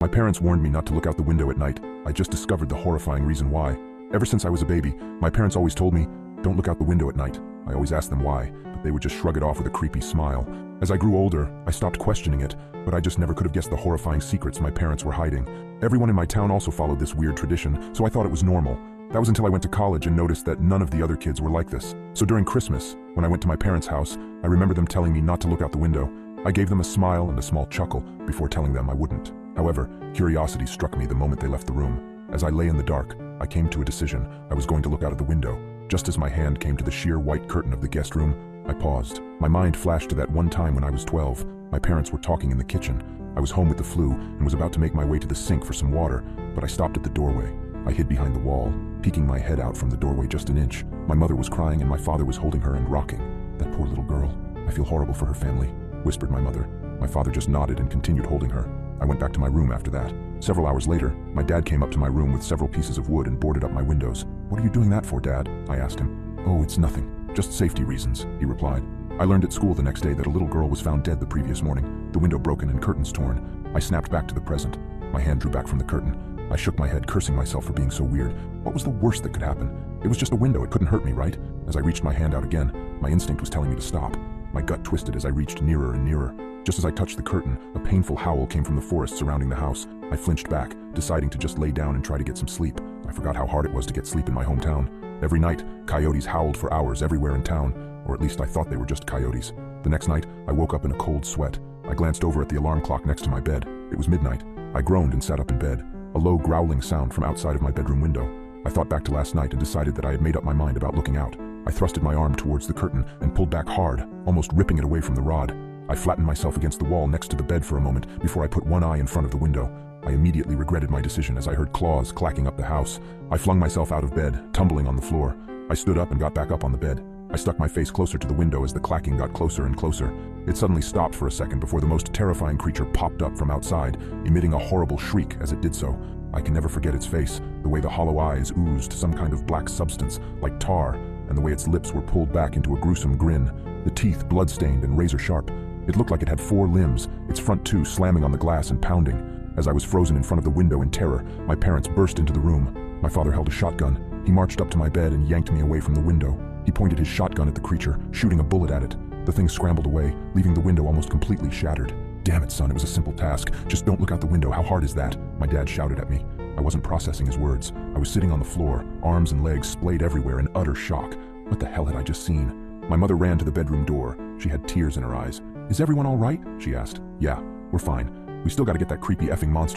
My parents warned me not to look out the window at night. I just discovered the horrifying reason why. Ever since I was a baby, my parents always told me, don't look out the window at night. I always asked them why, but they would just shrug it off with a creepy smile. As I grew older, I stopped questioning it, but I just never could have guessed the horrifying secrets my parents were hiding. Everyone in my town also followed this weird tradition, so I thought it was normal. That was until I went to college and noticed that none of the other kids were like this. So during Christmas, when I went to my parents' house, I remember them telling me not to look out the window. I gave them a smile and a small chuckle before telling them I wouldn't. However, curiosity struck me the moment they left the room. As I lay in the dark, I came to a decision. I was going to look out of the window. Just as my hand came to the sheer white curtain of the guest room, I paused. My mind flashed to that one time when I was 12. My parents were talking in the kitchen. I was home with the flu and was about to make my way to the sink for some water, but I stopped at the doorway. I hid behind the wall, peeking my head out from the doorway just an inch. My mother was crying and my father was holding her and rocking. That poor little girl. I feel horrible for her family, whispered my mother. My father just nodded and continued holding her. I went back to my room after that. Several hours later, my dad came up to my room with several pieces of wood and boarded up my windows. "What are you doing that for, Dad?" I asked him. "Oh, it's nothing. Just safety reasons," he replied. I learned at school the next day that a little girl was found dead the previous morning, the window broken and curtains torn. I snapped back to the present. My hand drew back from the curtain. I shook my head, cursing myself for being so weird. What was the worst that could happen? It was just a window. It couldn't hurt me, right? As I reached my hand out again, my instinct was telling me to stop. My gut twisted as I reached nearer and nearer. Just as I touched the curtain, a painful howl came from the forest surrounding the house. I flinched back, deciding to just lay down and try to get some sleep. I forgot how hard it was to get sleep in my hometown. Every night, coyotes howled for hours everywhere in town, or at least I thought they were just coyotes. The next night, I woke up in a cold sweat. I glanced over at the alarm clock next to my bed. It was midnight. I groaned and sat up in bed. A low growling sound from outside of my bedroom window. I thought back to last night and decided that I had made up my mind about looking out. I thrusted my arm towards the curtain and pulled back hard, almost ripping it away from the rod. I flattened myself against the wall next to the bed for a moment before I put one eye in front of the window. I immediately regretted my decision as I heard claws clacking up the house. I flung myself out of bed, tumbling on the floor. I stood up and got back up on the bed. I stuck my face closer to the window as the clacking got closer and closer. It suddenly stopped for a second before the most terrifying creature popped up from outside, emitting a horrible shriek as it did so. I can never forget its face, the way the hollow eyes oozed some kind of black substance, like tar, and the way its lips were pulled back into a gruesome grin, the teeth blood-stained and razor-sharp. It looked like it had 4 limbs, its front 2 slamming on the glass and pounding. As I was frozen in front of the window in terror, my parents burst into the room. My father held a shotgun. He marched up to my bed and yanked me away from the window. He pointed his shotgun at the creature, shooting a bullet at it. The thing scrambled away, leaving the window almost completely shattered. "Damn it, son, it was a simple task. Just don't look out the window. How hard is that?" my dad shouted at me. I wasn't processing his words. I was sitting on the floor, arms and legs splayed everywhere in utter shock. What the hell had I just seen? My mother ran to the bedroom door. She had tears in her eyes. "Is everyone all right?" she asked. "Yeah, we're fine. We still gotta get that creepy effing monster